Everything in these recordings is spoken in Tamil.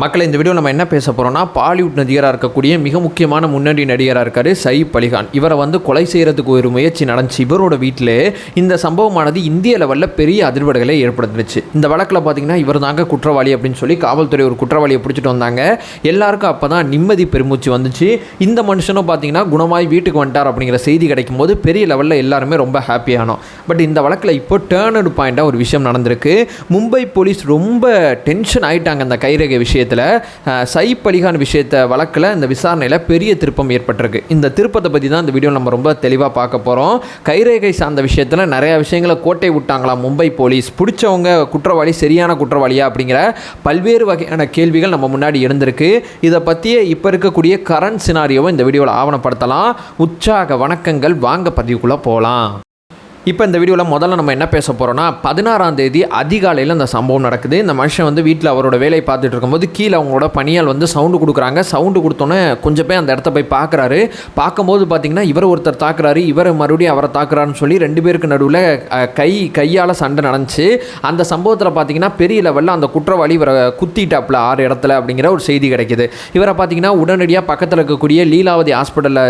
மக்களை இந்த வீடியோ நம்ம என்ன பேச போகிறோம்னா, பாலிவுட் நடிகராக இருக்கக்கூடிய மிக முக்கியமான முன்னணி நடிகராக இருக்கார் சைஃப் அலிகான். இவரை கொலை செய்கிறதுக்கு ஒரு முயற்சி நடந்துச்சு. இவரோட வீட்டில் இந்த சம்பவமானது இந்திய லெவலில் பெரிய அதிர்வலைகளை ஏற்படுத்துச்சு. இந்த வழக்கில் பார்த்தீங்கன்னா இவர் தாங்க குற்றவாளி அப்படின்னு சொல்லி காவல்துறை ஒரு குற்றவாளியை பிடிச்சிட்டு வந்தாங்க. எல்லாருக்கும் அப்போ தான் நிம்மதி பெருமூச்சு வந்துச்சு. இந்த மனுஷனும் பார்த்தீங்கன்னா குணமாய் வீட்டுக்கு வந்துட்டார் அப்படிங்கிற செய்தி கிடைக்கும் போது பெரிய லெவலில் எல்லாருமே ரொம்ப ஹாப்பியானோம். பட் இந்த வழக்கில் இப்போ டேர்னடு பாயிண்டாக ஒரு விஷயம் நடந்திருக்கு. மும்பை போலீஸ் ரொம்ப டென்ஷன் ஆகிட்டாங்க அந்த கைரேகை விஷயத்தில். சைஃப் அலிகான் விஷயத்தை வழக்கில் இந்த விசாரணையில் பெரிய திருப்பம் ஏற்பட்டிருக்கு. இந்த திருப்பத்தை பற்றி தான் இந்த வீடியோ நம்ம ரொம்ப தெளிவாக பார்க்க போகிறோம். கைரேகை சார்ந்த விஷயத்தில் நிறையா விஷயங்களை கோட்டை விட்டாங்களாம் மும்பை போலீஸ். பிடிச்சவங்க குற்றவாளி சரியான குற்றவாளியா அப்படிங்கிற பல்வேறு வகையான கேள்விகள் நம்ம முன்னாடி இருந்திருக்கு. இதை பற்றிய இப்போ இருக்கக்கூடிய கரண்ட் சினாரியோவை இந்த வீடியோவில் ஆவணப்படுத்தலாம். உற்சாக வணக்கங்கள், வாங்க பதிவுக்குள்ளே போகலாம். இப்போ இந்த வீடியோவில் முதல்ல நம்ம என்ன பேச போகிறோம்னா, 16ஆம் தேதி அதிகாலையில் அந்த சம்பவம் நடக்குது. இந்த மனுஷன் வீட்டில் அவரோட வேலையை பார்த்துட்டு இருக்கும்போது கீழே அவங்களோட பணியால் சவுண்டு கொடுக்குறாங்க. சவுண்டு கொடுத்தோன்னே கொஞ்சம் போய் அந்த இடத்த போய் பார்க்குறாரு. பார்க்கும்போது பார்த்தீங்கன்னா இவர் ஒருத்தர் தாக்குறாரு, இவர் மறுபடியும் அவரை தாக்குறாருன்னு சொல்லி ரெண்டு பேருக்கு நடுவில் கையால் சண்டை நடந்துச்சு. அந்த சம்பவத்தில் பார்த்தீங்கன்னா பெரிய லெவலில் அந்த குற்றவாளி இவரை குத்திட்டாப்புல 6 இடத்துல அப்படிங்கிற ஒரு செய்தி கிடைக்கிது. இவரை பார்த்தீங்கன்னா உடனடியாக பக்கத்தில் இருக்கக்கூடிய லீலாவதி ஹாஸ்பிட்டலில்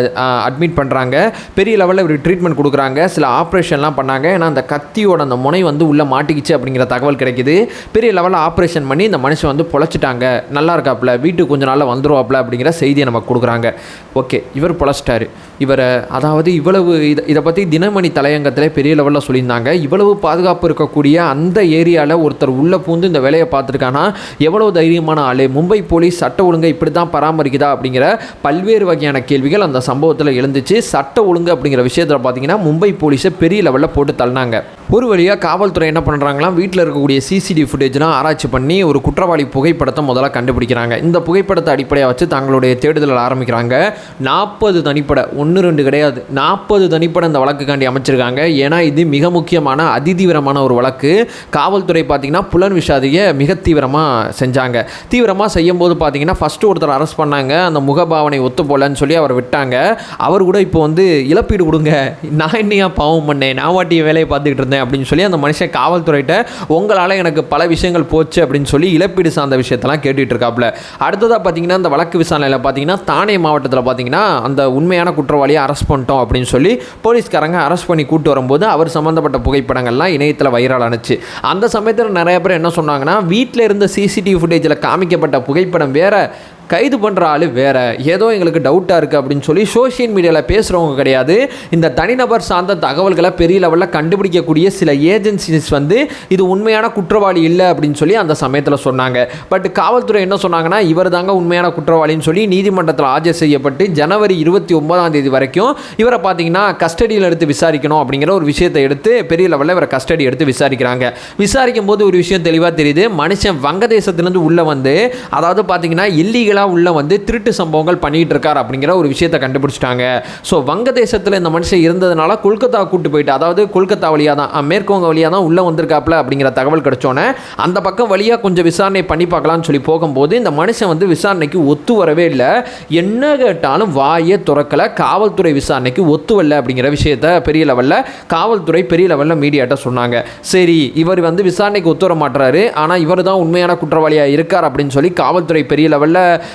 அட்மிட் பண்ணுறாங்க. பெரிய லெவலில் இவர் ட்ரீட்மெண்ட் கொடுக்குறாங்க. சில ஆப்ரேஷன்லாம் பண்ணாங்க. ஏன்னா அந்த கத்தியோட அந்த முனை உள்ளே மாட்டிக்கிச்சு அப்படிங்கிற தகவல் கிடைக்குது. பெரிய லெவலில் ஆப்ரேஷன் பண்ணி இந்த மனுஷன் பொழைச்சிட்டாங்க, நல்லா இருக்காப்புல, வீட்டுக்கு கொஞ்ச நாளில் வந்துருவாப்புல அப்படிங்கிற செய்தியை நமக்கு கொடுக்குறாங்க. ஓகே, இவர் பொழைச்சிட்டாரு. இவரை அதாவது இவ்வளவு இதை பற்றி தினமணி தலையங்கத்தில் பெரிய லெவலில் சொல்லியிருந்தாங்க. இவ்வளவு பாதுகாப்பு இருக்கக்கூடிய அந்த ஏரியாவில் ஒருத்தர் உள்ளே பூந்து இந்த வேலையை பார்த்துருக்கானா எவ்வளோ தைரியமான ஆள். மும்பை போலீஸ் சட்ட ஒழுங்கை இப்படி தான் பராமரிக்குதா அப்படிங்கிற பல்வேறு வகையான கேள்விகள் அந்த சம்பவத்தில் எழுந்துச்சு. சட்ட ஒழுங்கு அப்படிங்கிற விஷயத்தில் பார்த்தீங்கன்னா மும்பை போலீஸை பெரிய லெவலில் போட்டு தள்ளினாங்க. ஒரு வழியாக காவல்துறை என்ன பண்ணுறாங்களாம், வீட்டில் இருக்கக்கூடிய சிசிடிவி ஃபுட்டேஜ்லாம் ஆராய்ச்சி பண்ணி ஒரு குற்றவாளி புகைப்படத்தை முதல்ல கண்டுபிடிக்கிறாங்க. இந்த புகைப்படத்தை அடிப்படையாக வச்சு தங்களுடைய தேடுதல் ஆரம்பிக்கிறாங்க. 40 தனிப்படை, 1-2 கிடையாது, 40 தனிப்படை இந்த வழக்குக்காண்டி அமைச்சிருக்காங்க. ஏன்னா இது மிக முக்கியமான அதிதீவிரமான ஒரு வழக்கு. காவல்துறை பார்த்தீங்கன்னா புலன் விசாரணையை மிக தீவிரமாக செஞ்சாங்க. தீவிரமாக செய்யும் போது பார்த்தீங்கன்னா ஃபஸ்ட்டு ஒருத்தர் அரெஸ்ட் பண்ணாங்க. அந்த முகபாவனை ஒத்து போலன்னு சொல்லி அவர் விட்டாங்க. அவர் கூட இப்போ இழப்பீடு கொடுங்க, நான் என்னையா பாவம் பண்ணேன், நான் வாட்டிய வேலையை பார்த்துக்கிட்டு இருந்தேன் அப்படின்னு சொல்லி அந்த மனுஷன் காவல்துறையிட்ட உங்களால் எனக்கு பல விஷயங்கள் போச்சு அப்படின்னு சொல்லி இழப்பீடு சார்ந்த விஷயத்தெல்லாம் கேட்டுட்டு இருக்காப்புல. அடுத்ததாக பார்த்தீங்கன்னா அந்த வழக்கு விசாரணையில் பார்த்தீங்கன்னா தானே மாவட்டத்தில் பார்த்தீங்கன்னா அந்த உண்மையான குற்றவாளியை அரெஸ்ட் பண்ணிட்டோம் அப்படின்னு சொல்லி போலீஸ்காரங்க அரெஸ்ட் பண்ணி கூட்டு வரும்போது அவர் சம்மந்தப்பட்ட புகைப்படங்கள்லாம் இணையத்தில் வைரல் ஆனிச்சு. அந்த சமயத்தில் நிறைய பேர் என்ன சொன்னாங்கன்னா, வீட்டில் இருந்த சிசிடிவி ஃபுட்டேஜில் காமிக்கப்பட்ட புகைப்படம் வேற, கைது பண்ணுற ஆள் வேறு, ஏதோ எங்களுக்கு டவுட்டாக இருக்குது அப்படின்னு சொல்லி சோஷியல் மீடியாவில் பேசுகிறவங்க கிடையாது. இந்த தனிநபர் சார்ந்த தகவல்களை பெரிய லெவலில் கண்டுபிடிக்கக்கூடிய சில ஏஜென்சிஸ் இது உண்மையான குற்றவாளி இல்லை அப்படின்னு சொல்லி அந்த சமயத்தில் சொன்னாங்க. பட் காவல்துறை என்ன சொன்னாங்கன்னா, இவர் தாங்க உண்மையான குற்றவாளின்னு சொல்லி நீதிமன்றத்தில் ஆஜர் செய்யப்பட்டு ஜனவரி 29ஆம் தேதி வரைக்கும் இவரை பார்த்தீங்கன்னா கஸ்டடியில் எடுத்து விசாரிக்கணும் அப்படிங்கிற ஒரு விஷயத்தை எடுத்து பெரிய லெவலில் இவரை கஸ்டடி எடுத்து விசாரிக்கிறாங்க. விசாரிக்கும் போது ஒரு விஷயம் தெளிவாக தெரியுது. மனுஷன் வங்கதேசத்திலேருந்து உள்ளே அதாவது பார்த்தீங்கன்னா இல்லீகல் உள்ள திருட்டு சம்பவங்கள் பண்ணிட்டு இருக்கார் அப்படிங்கிற ஒரு விஷயத்தை கண்டுபிடிச்சிட்டாங்க. ஸோ வங்கதேசத்தில் இந்த மனுஷன் இருந்ததுனால கொல்கத்தா கூட்டு போயிட்டு, அதாவது கொல்கத்தா வழியாக தான் மேற்குவங்க வழியாக தான் உள்ளே வந்திருக்காப்புல அப்படிங்கிற தகவல் கிடைச்சோன்னே அந்த பக்கம் வழியாக கொஞ்சம் விசாரணை பண்ணி பார்க்கலாம்னு சொல்லி போகும்போது இந்த மனுஷன் விசாரணைக்கு ஒத்து வரவே இல்லை. என்ன கேட்டாலும் வாயை துறக்கலை. காவல்துறை விசாரணைக்கு ஒத்து வரல அப்படிங்கிற விஷயத்தை பெரிய லெவலில் காவல்துறை பெரிய லெவலில் மீடியாட்ட சொன்னாங்க. சரி, இவர் விசாரணைக்கு ஒத்து வர மாட்டுறாரு, ஆனால் இவர் தான் உண்மையான குற்றவாளியாக இருக்கார் அப்படின்னு சொல்லி காவல்துறை பெரிய லெவலில்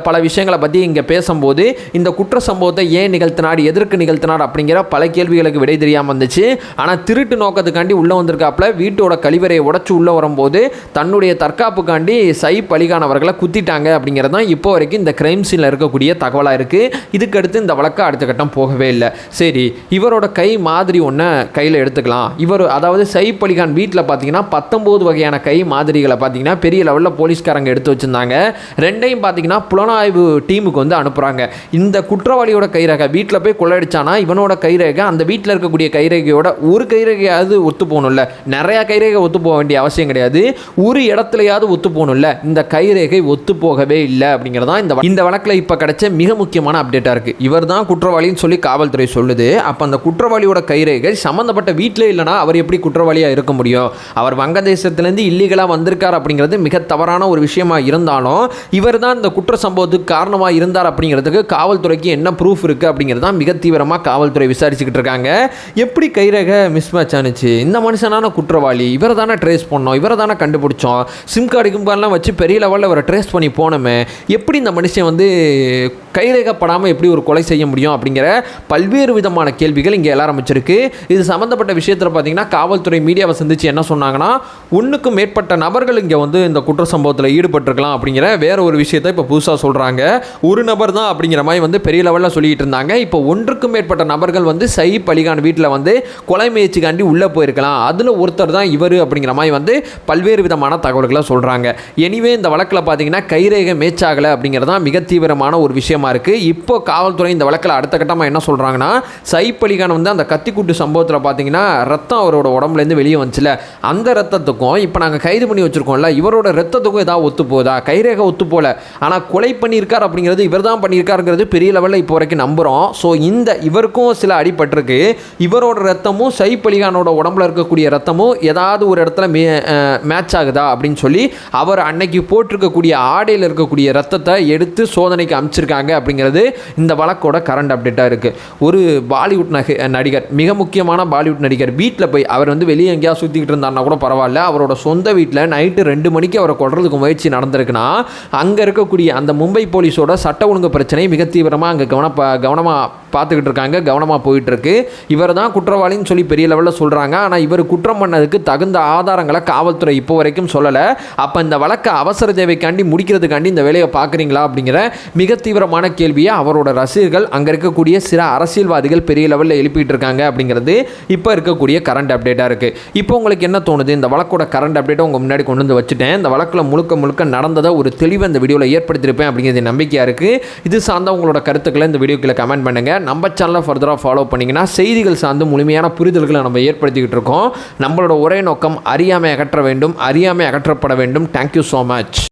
பல விஷயங்களை பற்றி இங்கே பேசும்போது இந்த குற்ற சம்பவத்தை ஏன் நிகழ்த்தினார், எதற்கு நிகழ்த்தினார் அப்படிங்கிற பல கேள்விகளுக்கு விடை தெரியாமல் இருந்துச்சு. ஆனால் திருட்டு நோக்கத்துக்காண்டி உள்ளே வந்திருக்காப்புல. வீட்டோட கழிவறையை உடச்சி உள்ளே வரும்போது தன்னுடைய தற்காப்புக்காண்டி சைஃப் அலிகான் அவர்களை குத்திட்டாங்க அப்படிங்கிறது தான் இப்போ வரைக்கும் இந்த கிரைம் சீனில் இருக்கக்கூடிய தகவலாக இருக்குது. இதுக்கடுத்து இந்த வழக்கு அடுத்த கட்டம் போகவே இல்லை. சரி, இவரோட கை மாதிரி ஒன்று கையில் எடுத்துக்கலாம். அதாவது சைஃப் அலிகான் வீட்டில் பார்த்தீங்கன்னா 19 வகையான கை மாதிரிகளை பார்த்தீங்கன்னா பெரிய லெவலில் போலீஸ்காரங்க எடுத்து வச்சுருந்தாங்க. ரெண்டையும் பார்த்தீங்கன்னா புலனாய்வு டீமுக்கு அனுப்புகிறாங்க. இந்த குற்றவாளியோட கைரேகை வீட்டில் போய் கொள்ளையடிச்சானா இவனோட கைரேகை அந்த வீட்டில் இருக்கக்கூடிய கைரேகையோட ஒரு கைரேகையாவது ஒத்து போகணும்ல. நிறையா கைரேகை ஒத்து போக வேண்டிய அவசியம் கிடையாது, ஒரு இடத்துலையாவது ஒத்து போகணும்ல. இந்த கைரேகை ஒத்து போகவே இல்லை அப்படிங்கிறதான் இந்த வழக்கில் இப்போ கிடைச்ச மிக முக்கியமான அப்டேட்டாக இருக்குது. இவர் தான் குற்றவாளின்னு சொல்லி காவல்துறை சொல்லுது. அப்போ அந்த குற்றவாளியோட கைரேகை சம்மந்தப்பட்ட வீட்டில் இல்லைனா அவர் எப்படி குற்றவாளியாக இருக்க முடியும்? அவர் வங்கதேசத்துலேருந்து இல்லீகலாக வந்திருக்கார் அப்படிங்கிறது மிக தவறான ஒரு விஷயமா இருந்தாலும் இவர் தான் இந்த குற்ற சம்பவத்துக்கு காரணமாக இருந்தார் அப்படிங்கிறதுக்கு காவல்துறைக்கு என்ன ப்ரூஃப் இருக்குது அப்படிங்கிறது தான் மிக தீவிரமாக காவல்துறை விசாரிச்சுக்கிட்டு இருக்காங்க. எப்படி கைரேகை மிஸ்மேட்ச் ஆனிச்சு, இந்த மனுஷனான குற்றவாளி, இவரை தானே ட்ரேஸ் பண்ணோம், இவரை தானே கண்டுபிடிச்சோம், சிம் கார்டு கிம்கார்டெலாம் வச்சு பெரிய லெவலில் இவரை ட்ரேஸ் பண்ணி போனோமே, எப்படி இந்த மனுஷன் வந்து கைரேகப்படாமல் எப்படி ஒரு கொலை செய்ய முடியும் அப்படிங்கிற பல்வேறு விதமான கேள்விகள் இங்கே எழ ஆரம்பிச்சிருக்கு. இது சம்மந்தப்பட்ட விஷயத்தில் பார்த்தீங்கன்னா காவல்துறை மீடியாவை சந்தித்து என்ன சொன்னாங்கன்னா, ஒன்றுக்கும் மேற்பட்ட நபர்கள் இங்கே வந்து இந்த குற்ற சம்பவத்தில் ஈடுபட்டிருக்கலாம் அப்படிங்கிற வேற ஒரு விஷயத்தை இப்போ புதுசாக சொல்கிறாங்க. ஒரு நபர் தான் அப்படிங்கிற மாதிரி வந்து பெரிய லெவலில் சொல்லிட்டு இருந்தாங்க. இப்போ ஒன்றுக்கும் மேற்பட்ட நபர்கள் வந்து சைப் அலிகான் வீட்டில் வந்து கொலை முயற்சிக்காண்டி உள்ளே போயிருக்கலாம், அதில் ஒருத்தர் தான் இவர் அப்படிங்கிற மாதிரி வந்து பல்வேறு விதமான தகவல்களை சொல்கிறாங்க. எனிவே இந்த வழக்கில் பார்த்தீங்கன்னா கைரேகை மேட்ச் ஆகலை அப்படிங்கிறது தான் மிக தீவிரமான ஒரு விஷயமா இருக்குது. இப்போ காவல்துறை இந்த வழக்கில் அடுத்த கட்டமாக என்ன சொல்கிறாங்கன்னா, சைப் அலிகான் வந்து அந்த கத்திக்குட்டு சம்பவத்தில் பார்த்தீங்கன்னா ரத்தம் அவரோட உடம்புலேருந்து வெளியே வந்துச்சுல, அந்த ரத்தத்துக்கும் இப்போ நாங்கள் கைது பண்ணி வச்சுருக்கோம்ல இவரோட ரத்தத்துக்கும் ஏதாவது ஒத்து போதா, கைரேகை ஒத்து போல, ஆனால் கொலை பண்ணியிருக்கார் அப்படிங்கிறது இவர் தான் பண்ணியிருக்காருங்கிறது பெரிய லெவலில் இப்போ வரைக்கும் நம்புகிறோம். ஸோ இந்த இவருக்கும் சில அடிபட்டிருக்கு, இவரோட ரத்தமும் சைப் அலிகானோட உடம்புல இருக்கக்கூடிய ரத்தமும் ஏதாவது ஒரு இடத்துல மேட்ச் ஆகுதா அப்படின்னு சொல்லி அவர் அன்னைக்கு போட்டிருக்கக்கூடிய ஆடையில் இருக்கக்கூடிய ரத்தத்தை எடுத்து சோதனைக்கு அமைச்சிருக்காங்க அப்படிங்கிறது இந்த வழக்கோட கரண்ட் அப்டேட்டாக இருக்குது. ஒரு பாலிவுட் நடிகர், மிக முக்கியமான பாலிவுட் நடிகர் வீட்டில் போய் அவர் வந்து வெளியே எங்கேயா சுற்றிக்கிட்டு இருந்தாருன்னா கூட பரவாயில்ல, அவரோட சொந்த வீட்டில் நைட்டு 2 மணிக்கு அவரை கொல்றதுக்கு முயற்சி நடந்திருக்குன்னா அங்கே இருக்கக்கூடிய அந்த மும்பை போலீஸோட சட்ட ஒழுங்கு பிரச்சனை மிக தீவிரமாக அங்கே கவனமாக பார்த்துக்கிட்டு இருக்காங்க, கவனமாக போயிட்டுருக்கு. இவர் தான் குற்றவாளின்னு சொல்லி பெரிய லெவலில் சொல்கிறாங்க. ஆனால் இவர் குற்றம் பண்ணதுக்கு தகுந்த ஆதாரங்களை காவல்துறை இப்போ வரைக்கும் சொல்லலை. அப்போ இந்த வழக்கை அவசர தேவைக்காண்டி முடிக்கிறதுக்காண்டி இந்த வேலையை பார்க்குறீங்களா அப்படிங்கிற மிக தீவிரமான கேள்வியை அவரோட ரசிகர்கள், அங்கே இருக்கக்கூடிய சில அரசியல்வாதிகள் பெரிய லெவலில் எழுப்பிட்டு இருக்காங்க அப்படிங்கிறது இப்போ இருக்கக்கூடிய கரண்ட் அப்டேட்டாக இருக்குது. இப்போ உங்களுக்கு என்ன தோணுது? இந்த வழக்கோட கரண்ட் அப்டேட்டை உங்கள் முன்னாடி கொண்டு வந்து வச்சுட்டேன். இந்த வழக்கில் முழுக்க நடந்ததை ஒரு தெளிவை இந்த வீடியோவில் ஏற்படுத்தியிருப்பேன் அப்படிங்கிறது நம்பிக்கையாக இருக்குது. இது சார்ந்த உங்களோட கருத்துக்களை இந்த வீடியோக்குள்ள கமெண்ட் பண்ணுங்கள். நம்ம சேனலை ஃபர்தராக ஃபாலோ பண்ணிங்கன்னா செய்திகள் சார்ந்து முழுமையான புரிதல்களை நம்ம ஏற்படுத்திக்கிட்டு இருக்கோம். நம்மளோட ஒரே நோக்கம் அறியாமை அகற்ற வேண்டும், அறியாமை அகற்றப்பட வேண்டும். Thank you so much.